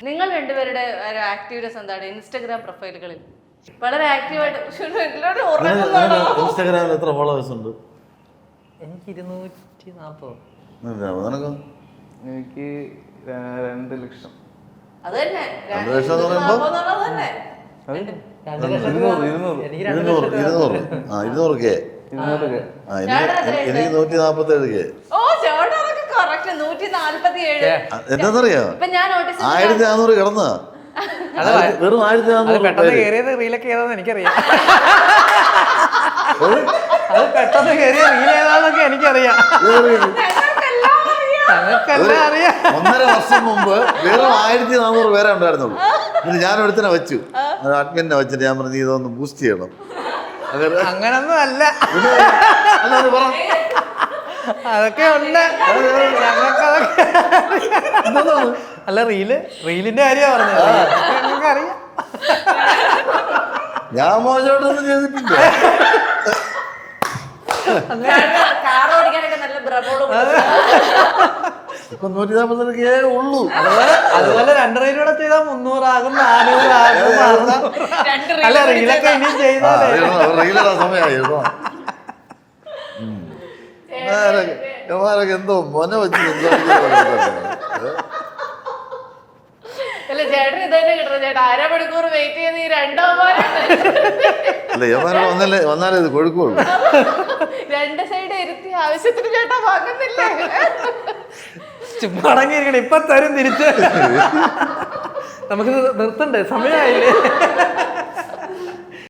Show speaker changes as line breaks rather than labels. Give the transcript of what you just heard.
നിങ്ങൾ രണ്ടുപേരുടെ ആക്ടിവിറ്റീസ് എന്താണ് ഇൻസ്റ്റാഗ്രാം പ്രൊഫൈലുകളിൽ? വളരെ ആക്റ്റീവായിട്ട്
ഇൻസ്റ്റാഗ്രാമിൽ എത്ര ഫോളോവേഴ്സ് ഉണ്ട്?
എനിക്ക് 240.
നിനക്കോ?
എനിക്ക് 2 ലക്ഷം.
അത് തന്നെ
2 ലക്ഷം എന്ന് പറയുമ്പോൾ 200K. എനിക്ക് 147K. എന്താന്നറിയോ, 1400 കിടന്ന വെറും 1400
കേറിയത് റീലൊക്കെ ഏതാന്ന് എനിക്കറിയാം. അത് പെട്ടെന്ന് കേറിയ റീൽ ഏതാന്നൊക്കെ എനിക്കറിയാം. ഞങ്ങൾക്കെല്ലാം അറിയാം.
1.5 വർഷം മുമ്പ് വെറും 1400 പേരെ ഉണ്ടായിരുന്നുള്ളൂ. പിന്നെ ഞാൻ ഒരുത്തിനെ വെച്ചു, അഡ്മിനെ വെച്ചിട്ട് ഞാൻ പറഞ്ഞു ഇതൊന്ന് ബൂസ്റ്റ് ചെയ്യണം.
അങ്ങനൊന്നും അല്ല, അതൊക്കെ ഉണ്ട് ഞങ്ങൾക്കതൊക്കെ. അല്ല റീലിന്റെ കാര്യമാണ് പറഞ്ഞത്, ഞങ്ങൾക്ക് അറിയാം.
ഞാൻ മോശമായിട്ടൊന്നും ചെയ്തിട്ടില്ല. ഇപ്പൊ 140K ഉള്ളൂ.
അതുപോലെ 2 റീലൂടെ ചെയ്താൽ 300 ആകും, 400 ആകും. അല്ല റീലൊക്കെ ഇനി ചെയ്താലേ
റീലിടാൻ സമയമായി. ഇവന്മാരൊക്കെ എന്തോ മൊന വെച്ച് അല്ല ഇവന്മാരോട് വന്നാലേ ഇത് കൊഴുക്കുള്ളൂ.
2 സൈഡ് ഇരുത്തി ആവശ്യത്തിന് ചേട്ടാ വാങ്ങുന്നില്ലേ?
ചുമ്മാടങ്ങിയിരിക്കണം, ഇപ്പൊ തരും തിരിച്ച്. നമുക്ക് നിർത്തണ്ടേ, സമയമായില്ലേ?